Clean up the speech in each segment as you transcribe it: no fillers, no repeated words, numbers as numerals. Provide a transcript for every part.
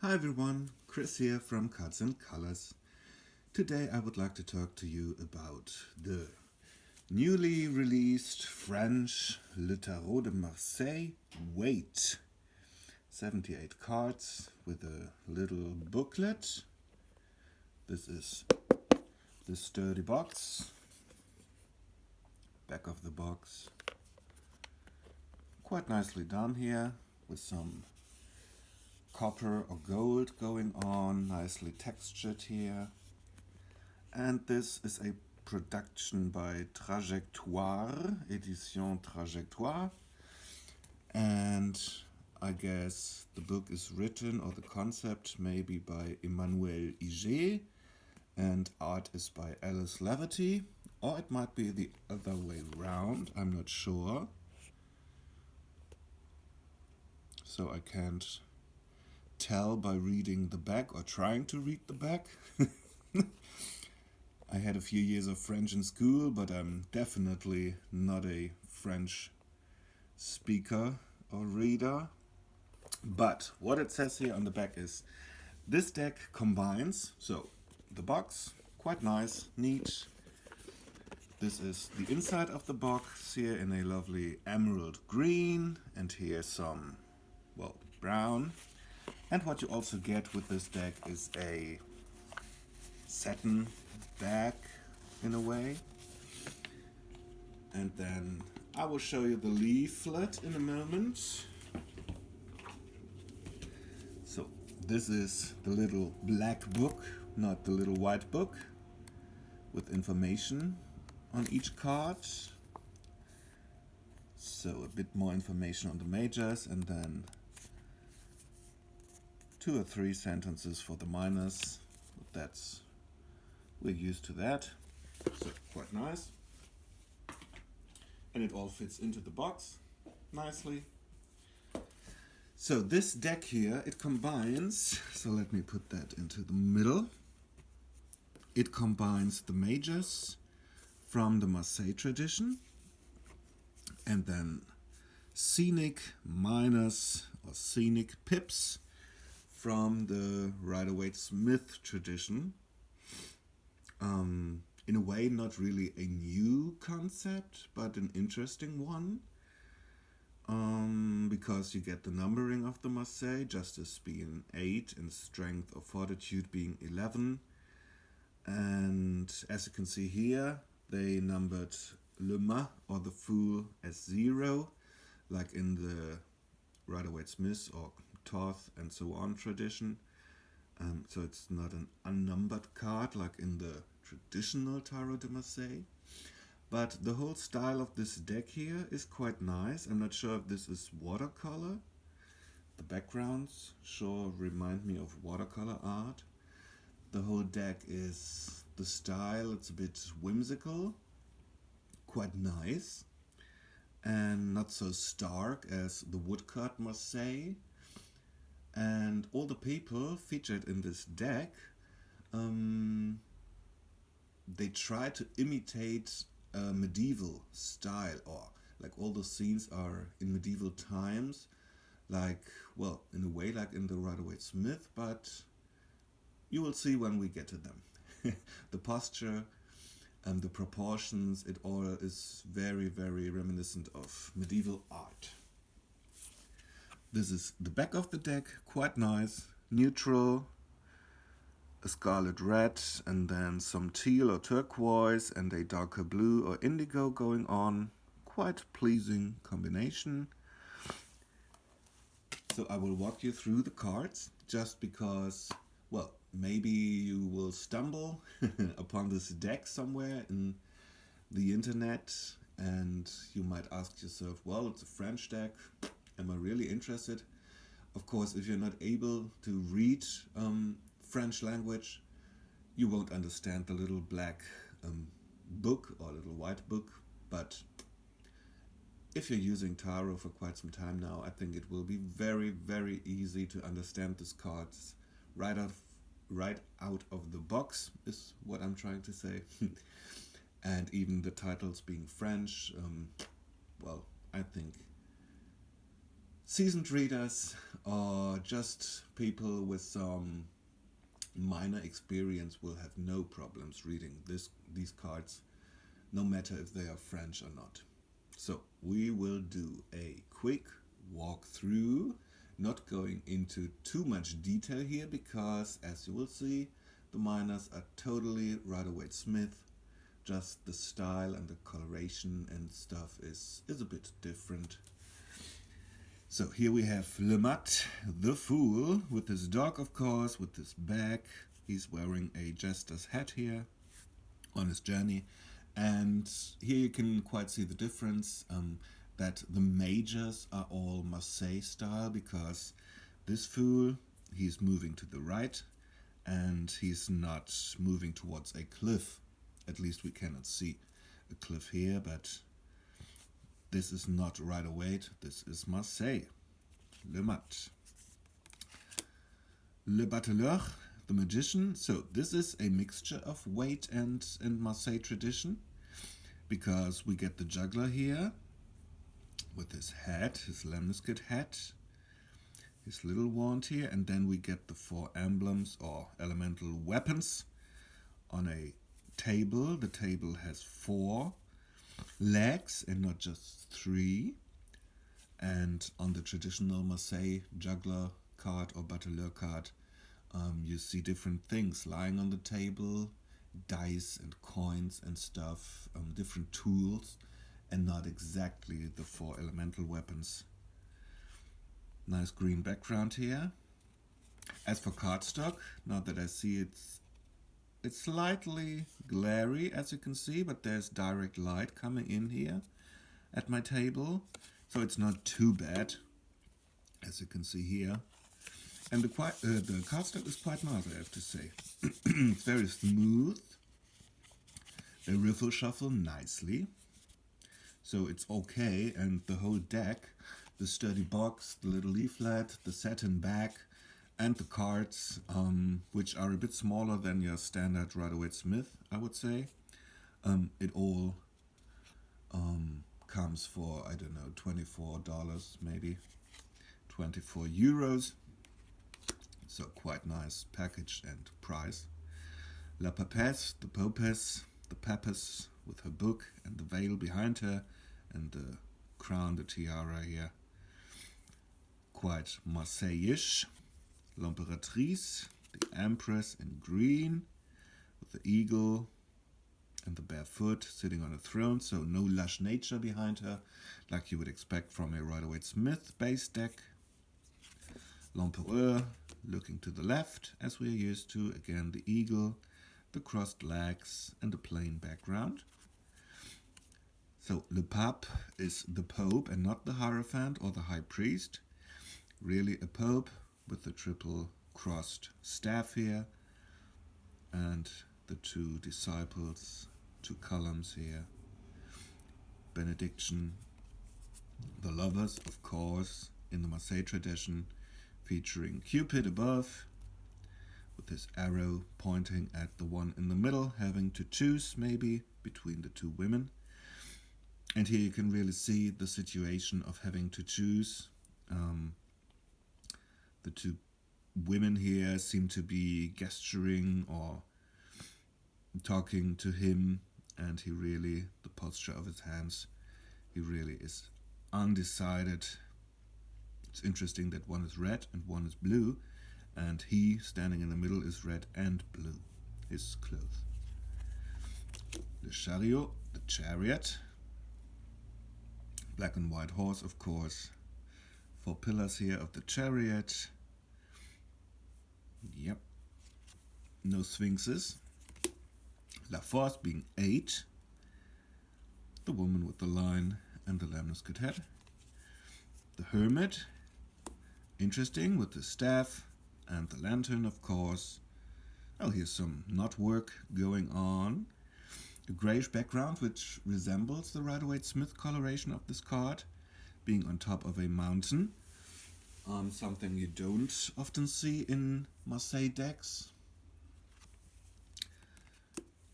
Hi everyone, Chris here from Cards.n.Colors. Today I would like to talk to you about the newly released French Le Tarot de Marseille-Waite. 78 cards with a little booklet. This is the sturdy box. Back of the box. Quite nicely done here with some copper or gold going on, nicely textured here. And this is a production by Trajectoire, Éditions Trajectoire. And I guess the book is written, or the concept maybe by Emmanuelle Iger, and art is by Laverty, or it might be the other way around, I'm not sure. So I can't tell by reading the back or trying to read the back. I had a few years of French in school, but I'm definitely not a French speaker or reader. But what it says here on the back is this deck combines, so the box, quite nice, neat. This is the inside of the box here in a lovely emerald green, and here's some, well, brown. And what you also get with this deck is a satin bag in a way. And then I will show you the leaflet in a moment. So this is the little black book, not the little white book, with information on each card. So a bit more information on the majors, and then 2 or 3 sentences for the minors. We're used to that, so quite nice. And it all fits into the box nicely. So this deck here, it combines, so let me put that into the middle. It combines the majors from the Marseille tradition, and then scenic minors or scenic pips from the Rider-Waite-Smith tradition. In a way, not really a new concept, but an interesting one. Because you get the numbering of the Marseille, justice being 8 and strength or fortitude being 11. And as you can see here, they numbered Le Mât or the Fool as 0, like in the Rider-Waite-Smith or Thoth and so on tradition. So it's not an unnumbered card like in the traditional Tarot de Marseille. But the whole style of this deck here is quite nice. I'm not sure if this is watercolor. The backgrounds sure remind me of watercolor art. The whole deck is the style, it's a bit whimsical, quite nice, and not so stark as the woodcut Marseille. And all the people featured in this deck, they try to imitate a medieval style, or like all the scenes are in medieval times, like, well, in a way like in the Rider-Waite-Smith, but you will see when we get to them. The posture and the proportions, it all is very, very reminiscent of medieval art. This is the back of the deck, quite nice, neutral, a scarlet red, and then some teal or turquoise, and a darker blue or indigo going on. Quite pleasing combination. So I will walk you through the cards, just because, well, maybe you will stumble upon this deck somewhere in the internet, and you might ask yourself, well, it's a French deck. Am I really interested? Of course, if you're not able to read French language, you won't understand the little black book or little white book. But if you're using tarot for quite some time now, I think it will be very, very easy to understand these cards right out of the box, is what I'm trying to say. And even the titles being French, well, I think seasoned readers or just people with some minor experience will have no problems reading these cards, no matter if they are French or not. So we will do a quick walkthrough, not going into too much detail here because, as you will see, the minors are totally Rider-Waite Smith. Just the style and the coloration and stuff is a bit different. So here we have Le Mat, the Fool, with his dog, of course, with his bag. He's wearing a jester's hat here on his journey. And here you can quite see the difference, that the majors are all Marseille style, because this Fool, he's moving to the right and he's not moving towards a cliff. At least we cannot see a cliff here, but this is not Rider-Waite, this is Marseille. Le Mat. Le Bateleur, the Magician. So this is a mixture of Waite and Marseille tradition, because we get the juggler here with his hat, his lemniscate hat, his little wand here, and then we get the 4 emblems or elemental weapons on a table. The table has 4 legs and not just 3. And on the traditional Marseille juggler card or bateleur card, you see different things lying on the table, dice and coins and stuff, different tools, and not exactly the 4 elemental weapons. Nice green background here. As for cardstock, now that I see it's slightly glary, as you can see, but there's direct light coming in here at my table, so it's not too bad, as you can see here. And the cardstock is quite nice, I have to say. It's very smooth. They riffle shuffle nicely, so it's okay. And the whole deck, the sturdy box, the little leaflet, the satin back, and the cards, which are a bit smaller than your standard Rider-Waite Smith, I would say. It all comes for, I don't know, $24 maybe, 24 euros. So quite nice package and price. La Papesse, the Popess, the Papess with her book and the veil behind her and the crown, the tiara here. Quite Marseille-ish. L'Impératrice, the Empress in green, with the eagle and the barefoot sitting on a throne, so no lush nature behind her, like you would expect from a Rider-Waite Smith base deck. L'Empereur, looking to the left, as we are used to, again the eagle, the crossed legs, and the plain background. So Le Pape is the Pope and not the Hierophant or the High Priest. Really a Pope, with the triple crossed staff here, and the 2 disciples, 2 columns here. Benediction. The lovers, of course, in the Marseille tradition, featuring Cupid above, with his arrow pointing at the one in the middle, having to choose maybe between the 2 women. And here you can really see the situation of having to choose. The 2 women here seem to be gesturing or talking to him, and he really, the posture of his hands, he really is undecided. It's interesting that one is red and one is blue, and he standing in the middle is red and blue, his clothes. Le Chariot, the chariot. Black and white horse, of course. 4 pillars here of the chariot. Yep. No sphinxes. La Force being 8. The woman with the lion and the lemniscate head. The Hermit. Interesting, with the staff and the lantern, of course. Oh, here's some knot work going on. A greyish background which resembles the Rider-Waite Smith coloration of this card, being on top of a mountain. Something you don't often see in Marseille decks.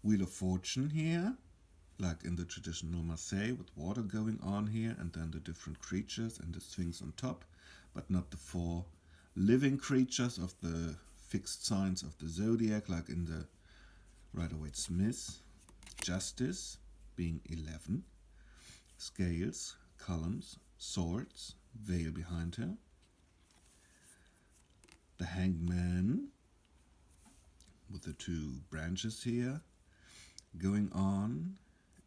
Wheel of Fortune here, like in the traditional Marseille, with water going on here, and then the different creatures and the Sphinx on top. but not the 4 living creatures of the fixed signs of the zodiac, like in the Rider-Waite-Smith. Justice being 11. Scales, columns, swords, veil behind her. The Hangman with the 2 branches here going on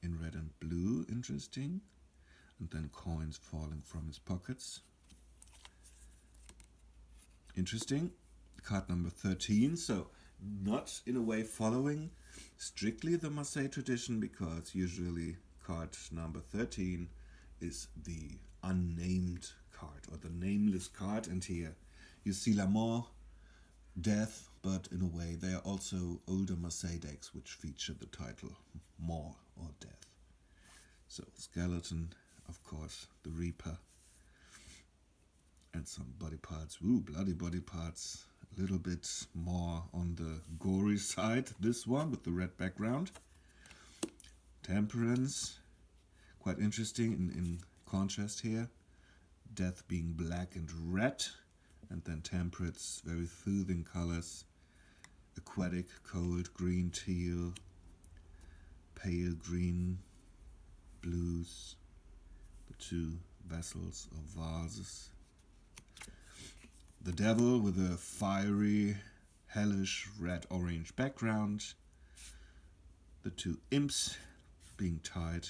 in red and blue, interesting. And then coins falling from his pockets. Interesting. Card number 13, so not in a way following strictly the Marseille tradition, because usually card number 13 is the unnamed card or the nameless card, and here you see La Mort, death, but in a way they are also older Marseille decks which feature the title Mort or death. So skeleton, of course, the Reaper, and some body parts. Ooh, bloody body parts. A little bit more on the gory side, this one with the red background. Temperance, quite interesting in contrast here. Death being black and red, and then Temperance, very soothing colors. Aquatic, cold, green, teal, pale green, blues, the 2 vessels or vases. The Devil with a fiery, hellish red-orange background. The 2 imps being tied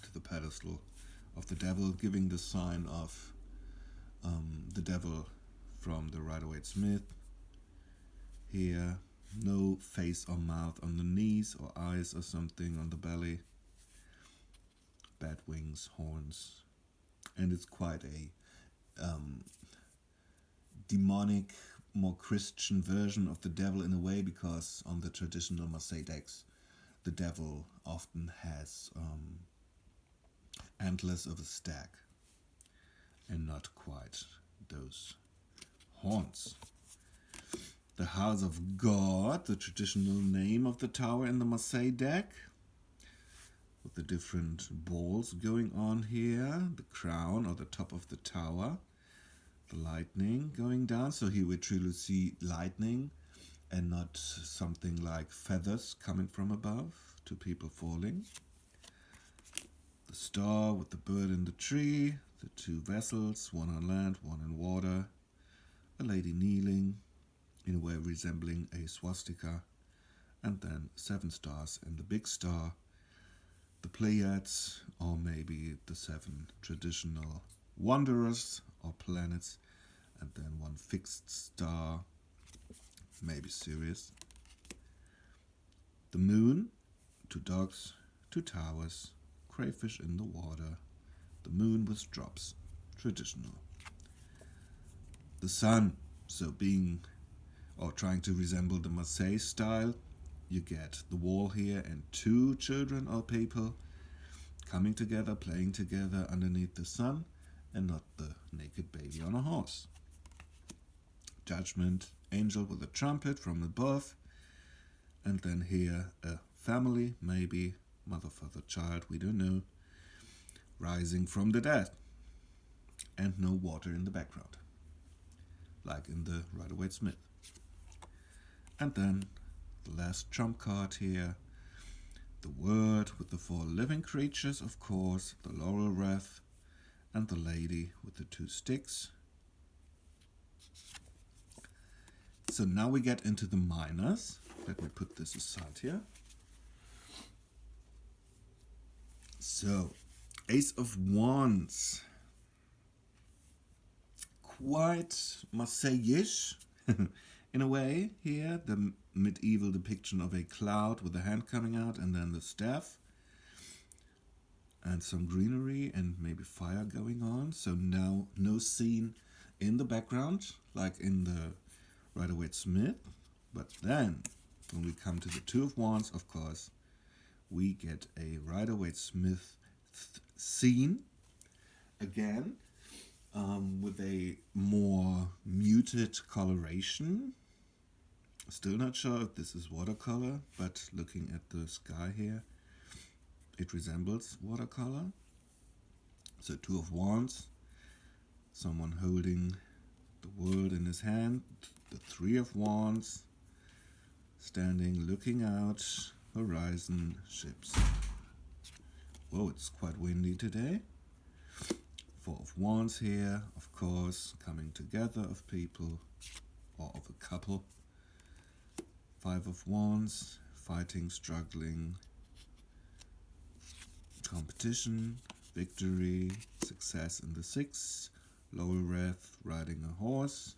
to the pedestal of the Devil, giving the sign of the Devil from the Rider-Waite-Smith. Here, no face or mouth on the knees, or eyes or something on the belly. Bat wings, horns, and it's quite a demonic, more Christian version of the Devil in a way, because on the traditional Marseille decks, the Devil often has antlers of a stag and not quite those horns. The House of God, the traditional name of the tower in the Marseille deck, with the different balls going on here, the crown or the top of the tower, the lightning going down, so here we truly see lightning and not something like feathers coming from above to people falling. The star with the bird in the tree, the 2 vessels, one on land, one in water, a lady kneeling, in a way resembling a swastika, and then 7 stars and the big star, the Pleiades, or maybe the 7 traditional wanderers or planets, and then 1 fixed star, maybe Sirius. The moon, 2 dogs, 2 towers, crayfish in the water, the moon with drops, traditional. The sun, so being or trying to resemble the Marseille style, you get the wall here and 2 children or people coming together, playing together underneath the sun, and not the naked baby on a horse. Judgment, angel with a trumpet from above, and then here a family, maybe mother, father, child, we don't know, rising from the dead, and no water in the background, like in the Rider-Waite-Smith. And then the last trump card here, the Word with the 4 living creatures, of course, the laurel wreath, and the lady with the 2 sticks. So now we get into the minors. Let me put this aside here. So, Ace of Wands. Quite Marseille-ish in a way here. The medieval depiction of a cloud with a hand coming out and then the staff. And some greenery and maybe fire going on. So now no scene in the background like in the Rider-Waite-Smith. But then when we come to the 2 of Wands, of course, we get a Rider-Waite-Smith scene again, with a more muted coloration. Still not sure if this is watercolor, but looking at the sky here, it resembles watercolor. So 2 of Wands, Someone holding the world in his hand. The Three of Wands. Standing, looking out, horizon, ships. Whoa, it's quite windy today. Four of Wands here, of course, coming together of people, or of a couple. Five of Wands, fighting, struggling, competition, victory, success in the Six, lower wrath, riding a horse.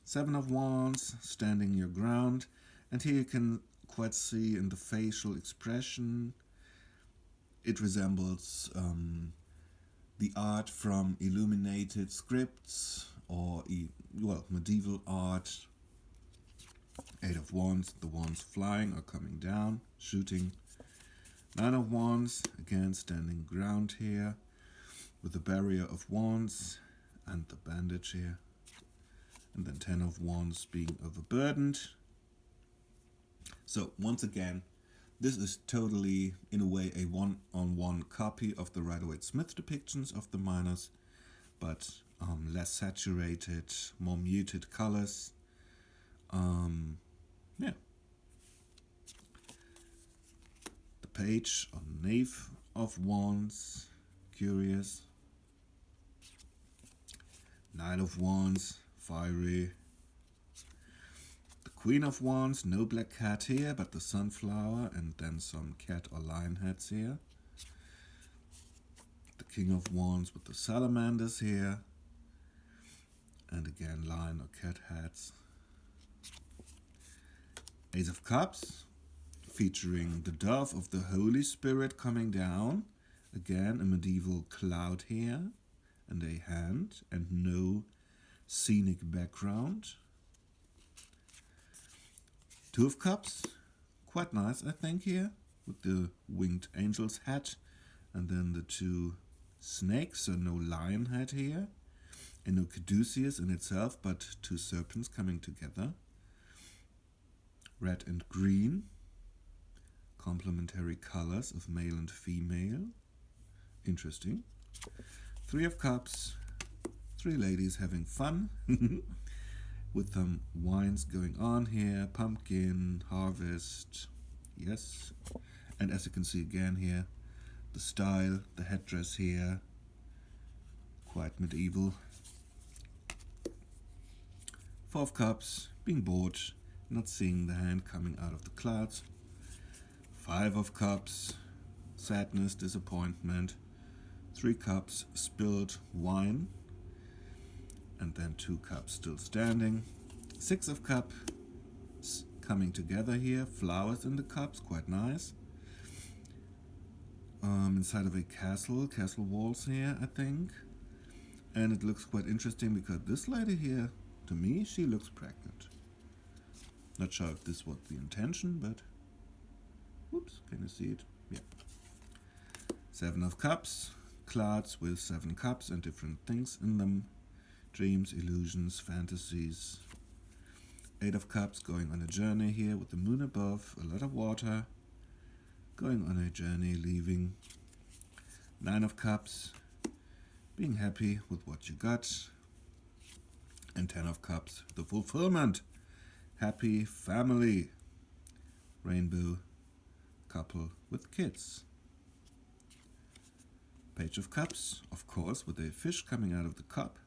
Seven of Wands, standing your ground, and here you can quite see in the facial expression, it resembles the art from illuminated scripts or medieval art. Eight of Wands, the wands flying or coming down, shooting. Nine of Wands, again standing ground here with the barrier of Wands and the bandage here. And then 10 of Wands being overburdened. So once again, this is totally, in a way, a one-on-one copy of the Rider-Waite-Smith depictions of the minors, but less saturated, more muted colors. Yeah. The page on Knave of Wands, curious. Nine of Wands, fiery. The Queen of Wands, no black cat here, but the sunflower, and then some cat or lion heads here. The King of Wands with the salamanders here, and again lion or cat heads. Ace of Cups, featuring the dove of the Holy Spirit coming down. Again, a medieval cloud here, and a hand, and no scenic background. Two of Cups, quite nice I think here, with the winged angel's hat, and then the two snakes, so no lion head here, and no caduceus in itself, but two serpents coming together. Red and green, complementary colors of male and female. Interesting. Three of Cups, three ladies having fun with some wines going on here. Pumpkin, harvest, yes. And as you can see again here, the style, the headdress here, quite medieval. Four of Cups, being bored, not seeing the hand coming out of the clouds. Five of Cups, sadness, disappointment. Three Cups, spilled wine. And then two cups still standing. Six of Cups coming together here. Flowers in the cups, quite nice. Inside of a castle walls here, I think. And it looks quite interesting because this lady here, to me, she looks pregnant. Not sure if this was the intention, but whoops, can you see it? Yeah. Seven of Cups, clouds with 7 cups and different things in them. Dreams, illusions, fantasies. Eight of Cups, going on a journey here with the moon above, a lot of water. Going on a journey, leaving. Nine of Cups, being happy with what you got. And 10 of Cups, the fulfillment. Happy family, rainbow, couple with kids. Page of Cups, of course, with a fish coming out of the cup.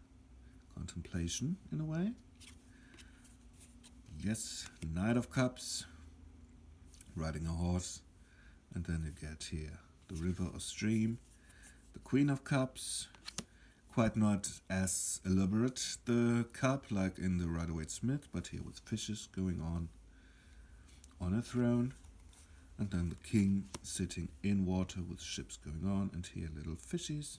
Contemplation, in a way. Yes, Knight of Cups, riding a horse. And then you get here the river or stream. The Queen of Cups, quite not as elaborate, the cup, like in the Rider-Waite-Smith, but here with fishes going on a throne. And then the king sitting in water with ships going on, and here little fishies.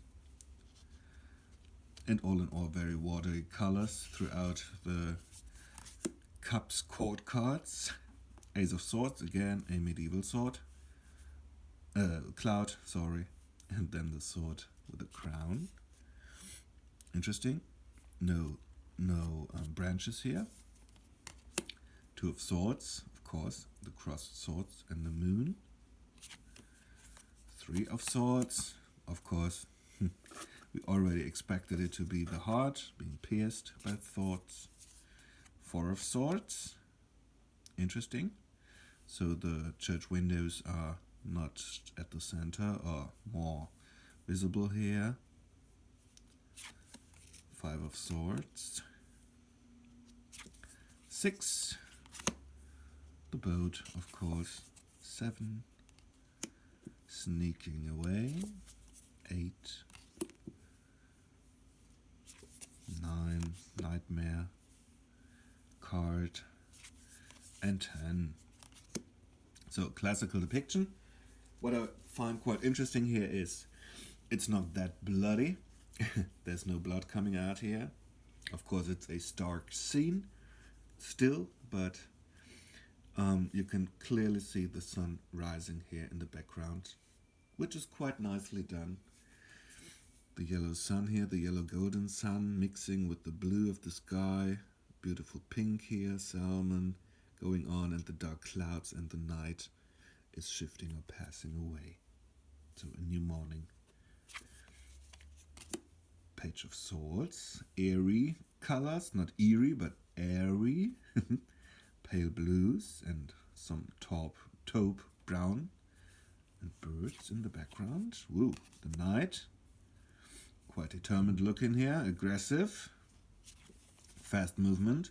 And all in all, very watery colors throughout the Cups court cards. Ace of Swords, again, a medieval sword. Cloud, sorry. And then the sword with a crown. Interesting. No branches here. Two of Swords, of course, the crossed swords and the moon. Three of Swords, of course. We already expected it to be the heart, being pierced by thoughts. Four of Swords. Interesting. So the church windows are not at the center or more visible here. Five of Swords. 6. The boat, of course. 7. Sneaking away. 8. 9. Nightmare. Card. And 10. So, classical depiction. What I find quite interesting here is it's not that bloody. There's no blood coming out here. Of course, it's a stark scene still, but you can clearly see the sun rising here in the background, which is quite nicely done. The yellow sun here, the yellow golden sun mixing with the blue of the sky. Beautiful pink here, salmon going on, and the dark clouds, and the night is shifting or passing away. So a new morning. Page of Swords, airy colors, not eerie, but airy. Pale blues and some taupe brown. And birds in the background. Woo, the knight. Quite determined look in here, aggressive. Fast movement.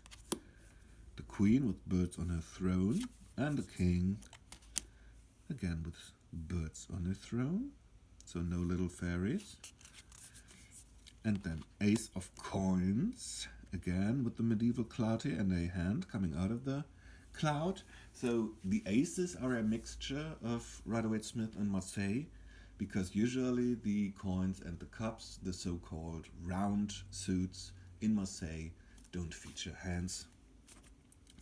The queen with birds on her throne. And the king, again with birds on her throne. So no little fairies. And then Ace of Coins, again with the medieval cloud here and a hand coming out of the cloud. So the aces are a mixture of Rider-Waite-Smith and Marseille, because usually the coins and the cups, the so-called round suits in Marseille, don't feature hands,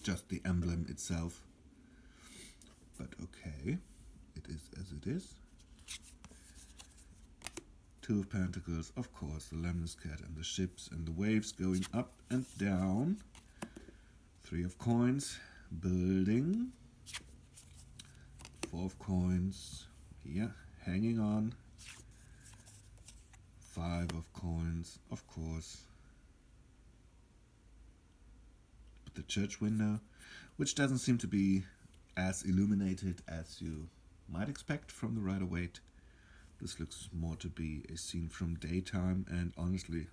just the emblem itself. But okay, it is as it is. Two of Pentacles, of course, the Lemnis cat and the ships and the waves going up and down. Three of Coins, building. Four of Coins, yeah, hanging on. Five of Coins, of course. But the church window, which doesn't seem to be as illuminated as you might expect from the Rider-Waite. This looks more to be a scene from daytime, and honestly,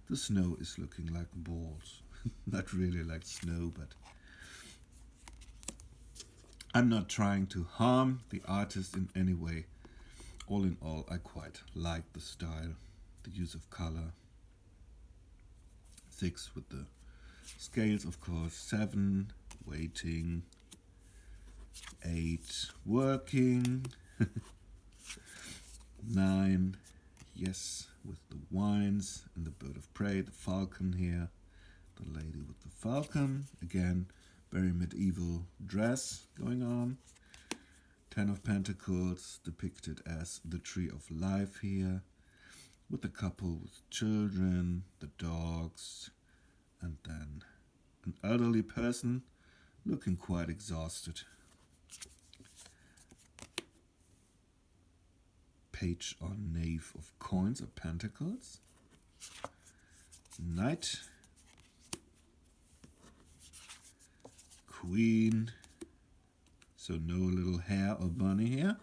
the snow is looking like balls. Not really like snow, but I'm not trying to harm the artist in any way. All in all, I quite like the style, the use of color. 6 with the scales, of course. 7, waiting. 8, working. 9, yes, with the wines and the bird of prey, the falcon here, the lady with the falcon, again, very medieval dress going on. 10 of Pentacles depicted as the tree of life here, with a couple with children, the dogs, and then an elderly person looking quite exhausted. Page on Knave of Coins or Pentacles. Knight. Queen. So no little hare or bunny here.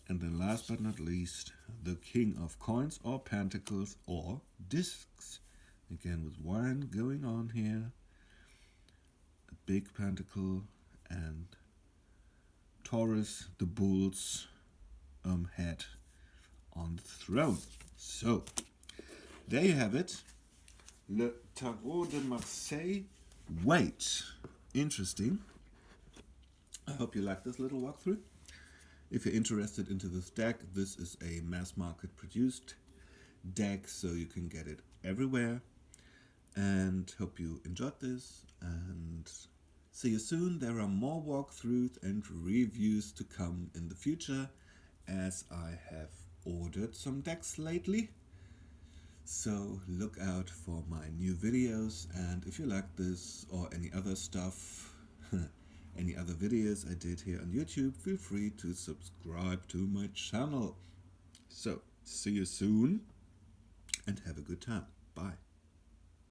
And then last but not least, the King of Coins or Pentacles or Discs. Again with wine going on here. A big pentacle and Taurus, the bull's head on the throne. So, there you have it. Le Tarot de Marseille-Waite. Interesting. I hope you like this little walkthrough. If you're interested into this deck, this is a mass market produced deck, so you can get it everywhere. And hope you enjoyed this, and see you soon. There are more walkthroughs and reviews to come in the future, as I have ordered some decks lately. So look out for my new videos, and if you like this or any other stuff, any other videos I did here on YouTube, feel free to subscribe to my channel. So, see you soon. and have a good time. Bye.